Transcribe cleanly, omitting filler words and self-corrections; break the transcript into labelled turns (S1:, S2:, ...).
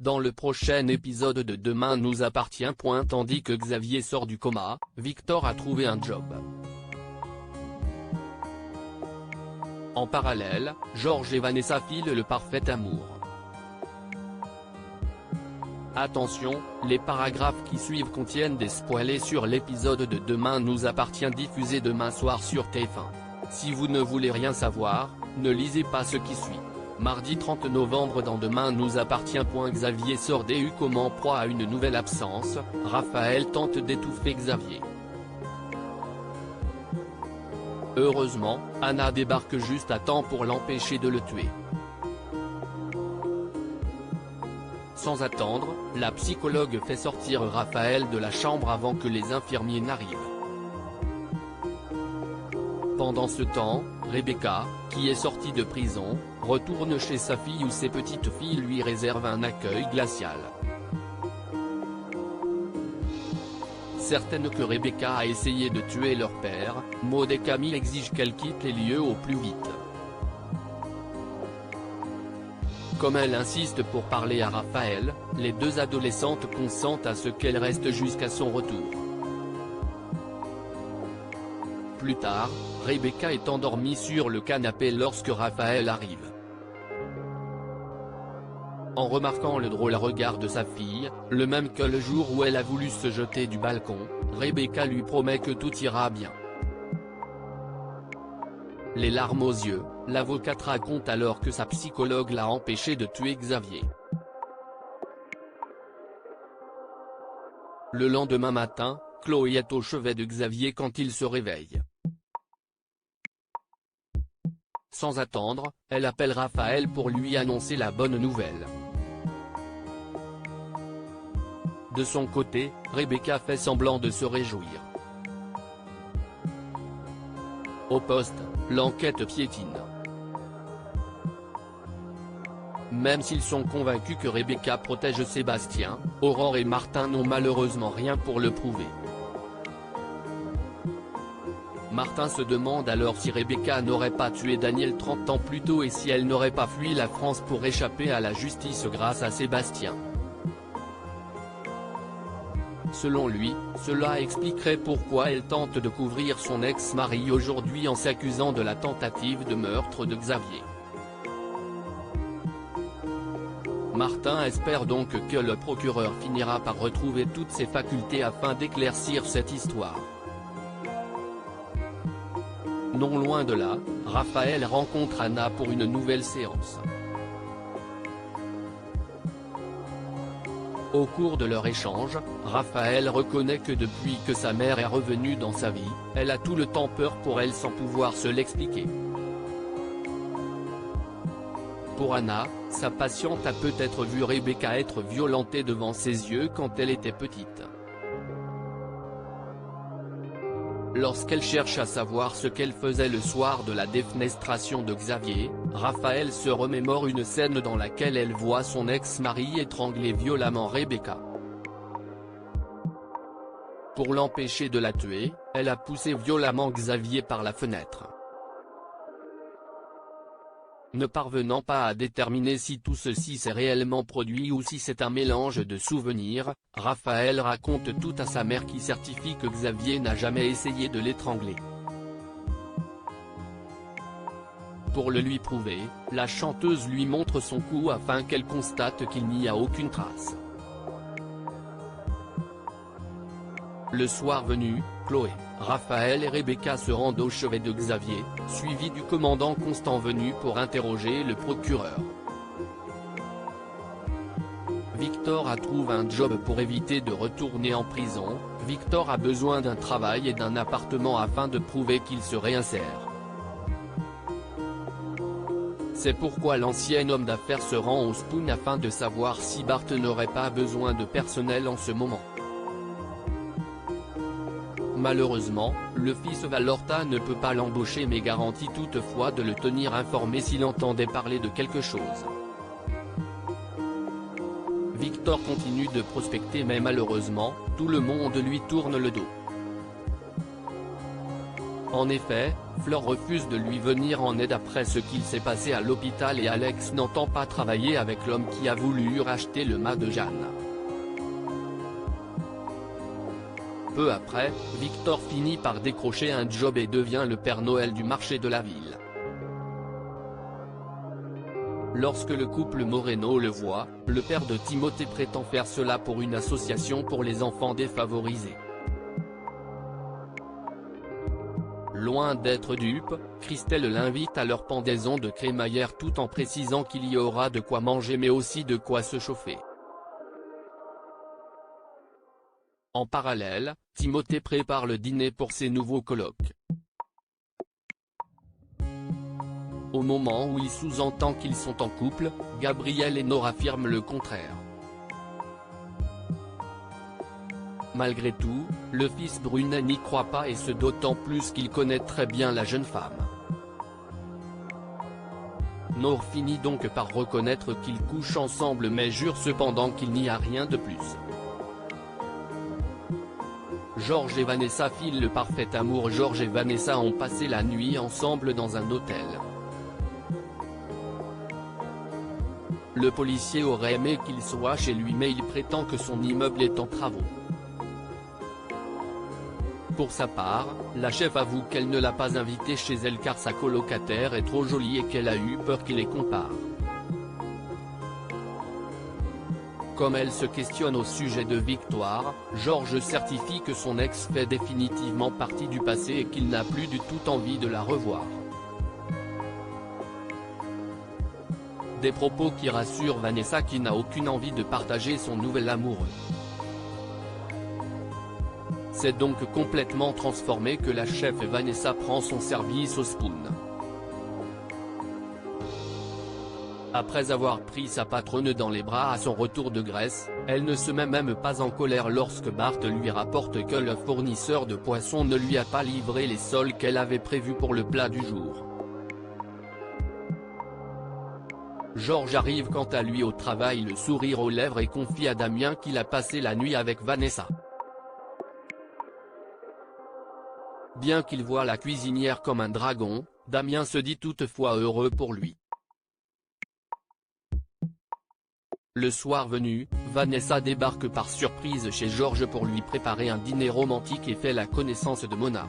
S1: Dans le prochain épisode de Demain nous appartient. Tandis que Xavier sort du coma, Victor a trouvé un job. En parallèle, Georges et Vanessa filent le parfait amour. Attention, les paragraphes qui suivent contiennent des spoilers sur l'épisode de Demain nous appartient diffusé demain soir sur TF1. Si vous ne voulez rien savoir, ne lisez pas ce qui suit. Mardi 30 novembre dans Demain nous appartient. Xavier sort des comme en proie à une nouvelle absence, Raphaël tente d'étouffer Xavier. Heureusement, Anna débarque juste à temps pour l'empêcher de le tuer. Sans attendre, la psychologue fait sortir Raphaël de la chambre avant que les infirmiers n'arrivent. Pendant ce temps, Rebecca, qui est sortie de prison, retourne chez sa fille où ses petites filles lui réservent un accueil glacial. Certaines que Rebecca a essayé de tuer leur père, Maud et Camille exigent qu'elle quitte les lieux au plus vite. Comme elle insiste pour parler à Raphaël, les deux adolescentes consentent à ce qu'elle reste jusqu'à son retour. Plus tard, Rebecca est endormie sur le canapé lorsque Raphaël arrive. En remarquant le drôle regard de sa fille, le même que le jour où elle a voulu se jeter du balcon, Rebecca lui promet que tout ira bien. Les larmes aux yeux, l'avocate raconte alors que sa psychologue l'a empêché de tuer Xavier. Le lendemain matin, Chloé est au chevet de Xavier quand il se réveille. Sans attendre, elle appelle Raphaël pour lui annoncer la bonne nouvelle. De son côté, Rebecca fait semblant de se réjouir. Au poste, l'enquête piétine. Même s'ils sont convaincus que Rebecca protège Sébastien, Aurore et Martin n'ont malheureusement rien pour le prouver. Martin se demande alors si Rebecca n'aurait pas tué Daniel 30 ans plus tôt et si elle n'aurait pas fui la France pour échapper à la justice grâce à Sébastien. Selon lui, cela expliquerait pourquoi elle tente de couvrir son ex-mari aujourd'hui en s'accusant de la tentative de meurtre de Xavier. Martin espère donc que le procureur finira par retrouver toutes ses facultés afin d'éclaircir cette histoire. Non loin de là, Raphaël rencontre Anna pour une nouvelle séance. Au cours de leur échange, Raphaël reconnaît que depuis que sa mère est revenue dans sa vie, elle a tout le temps peur pour elle sans pouvoir se l'expliquer. Pour Anna, sa patiente a peut-être vu Rebecca être violentée devant ses yeux quand elle était petite. Lorsqu'elle cherche à savoir ce qu'elle faisait le soir de la défenestration de Xavier, Raphaël se remémore une scène dans laquelle elle voit son ex-mari étrangler violemment Rebecca. Pour l'empêcher de la tuer, elle a poussé violemment Xavier par la fenêtre. Ne parvenant pas à déterminer si tout ceci s'est réellement produit ou si c'est un mélange de souvenirs, Raphaël raconte tout à sa mère qui certifie que Xavier n'a jamais essayé de l'étrangler. Pour le lui prouver, la chanteuse lui montre son cou afin qu'elle constate qu'il n'y a aucune trace. Le soir venu, Chloé, Raphaël et Rebecca se rendent au chevet de Xavier, suivis du commandant Constant venu pour interroger le procureur. Victor a trouvé un job pour éviter de retourner en prison. Victor a besoin d'un travail et d'un appartement afin de prouver qu'il se réinsère. C'est pourquoi l'ancien homme d'affaires se rend au Spoon afin de savoir si Bart n'aurait pas besoin de personnel en ce moment. Malheureusement, le fils Valorta ne peut pas l'embaucher mais garantit toutefois de le tenir informé s'il entendait parler de quelque chose. Victor continue de prospecter mais malheureusement, tout le monde lui tourne le dos. En effet, Fleur refuse de lui venir en aide après ce qu'il s'est passé à l'hôpital et Alex n'entend pas travailler avec l'homme qui a voulu racheter le mât de Jeanne. Peu après, Victor finit par décrocher un job et devient le Père Noël du marché de la ville. Lorsque le couple Moreno le voit, le père de Timothée prétend faire cela pour une association pour les enfants défavorisés. Loin d'être dupe, Christelle l'invite à leur pendaison de crémaillère tout en précisant qu'il y aura de quoi manger mais aussi de quoi se chauffer. En parallèle, Timothée prépare le dîner pour ses nouveaux colocs. Au moment où il sous-entend qu'ils sont en couple, Gabriel et Nora affirment le contraire. Malgré tout, le fils Brunet n'y croit pas et ce d'autant plus qu'il connaît très bien la jeune femme. Nora finit donc par reconnaître qu'ils couchent ensemble mais jure cependant qu'il n'y a rien de plus. Georges et Vanessa filent le parfait amour. Georges et Vanessa ont passé la nuit ensemble dans un hôtel. Le policier aurait aimé qu'il soit chez lui mais il prétend que son immeuble est en travaux. Pour sa part, la chef avoue qu'elle ne l'a pas invité chez elle car sa colocataire est trop jolie et qu'elle a eu peur qu'il les compare. Comme elle se questionne au sujet de Victoire, Georges certifie que son ex fait définitivement partie du passé et qu'il n'a plus du tout envie de la revoir. Des propos qui rassurent Vanessa qui n'a aucune envie de partager son nouvel amoureux. C'est donc complètement transformé que la chef Vanessa prend son service au Spoon. Après avoir pris sa patronne dans les bras à son retour de Grèce, elle ne se met même pas en colère lorsque Bart lui rapporte que le fournisseur de poissons ne lui a pas livré les sols qu'elle avait prévus pour le plat du jour. Georges arrive quant à lui au travail le sourire aux lèvres et confie à Damien qu'il a passé la nuit avec Vanessa. Bien qu'il voit la cuisinière comme un dragon, Damien se dit toutefois heureux pour lui. Le soir venu, Vanessa débarque par surprise chez Georges pour lui préparer un dîner romantique et fait la connaissance de Mona.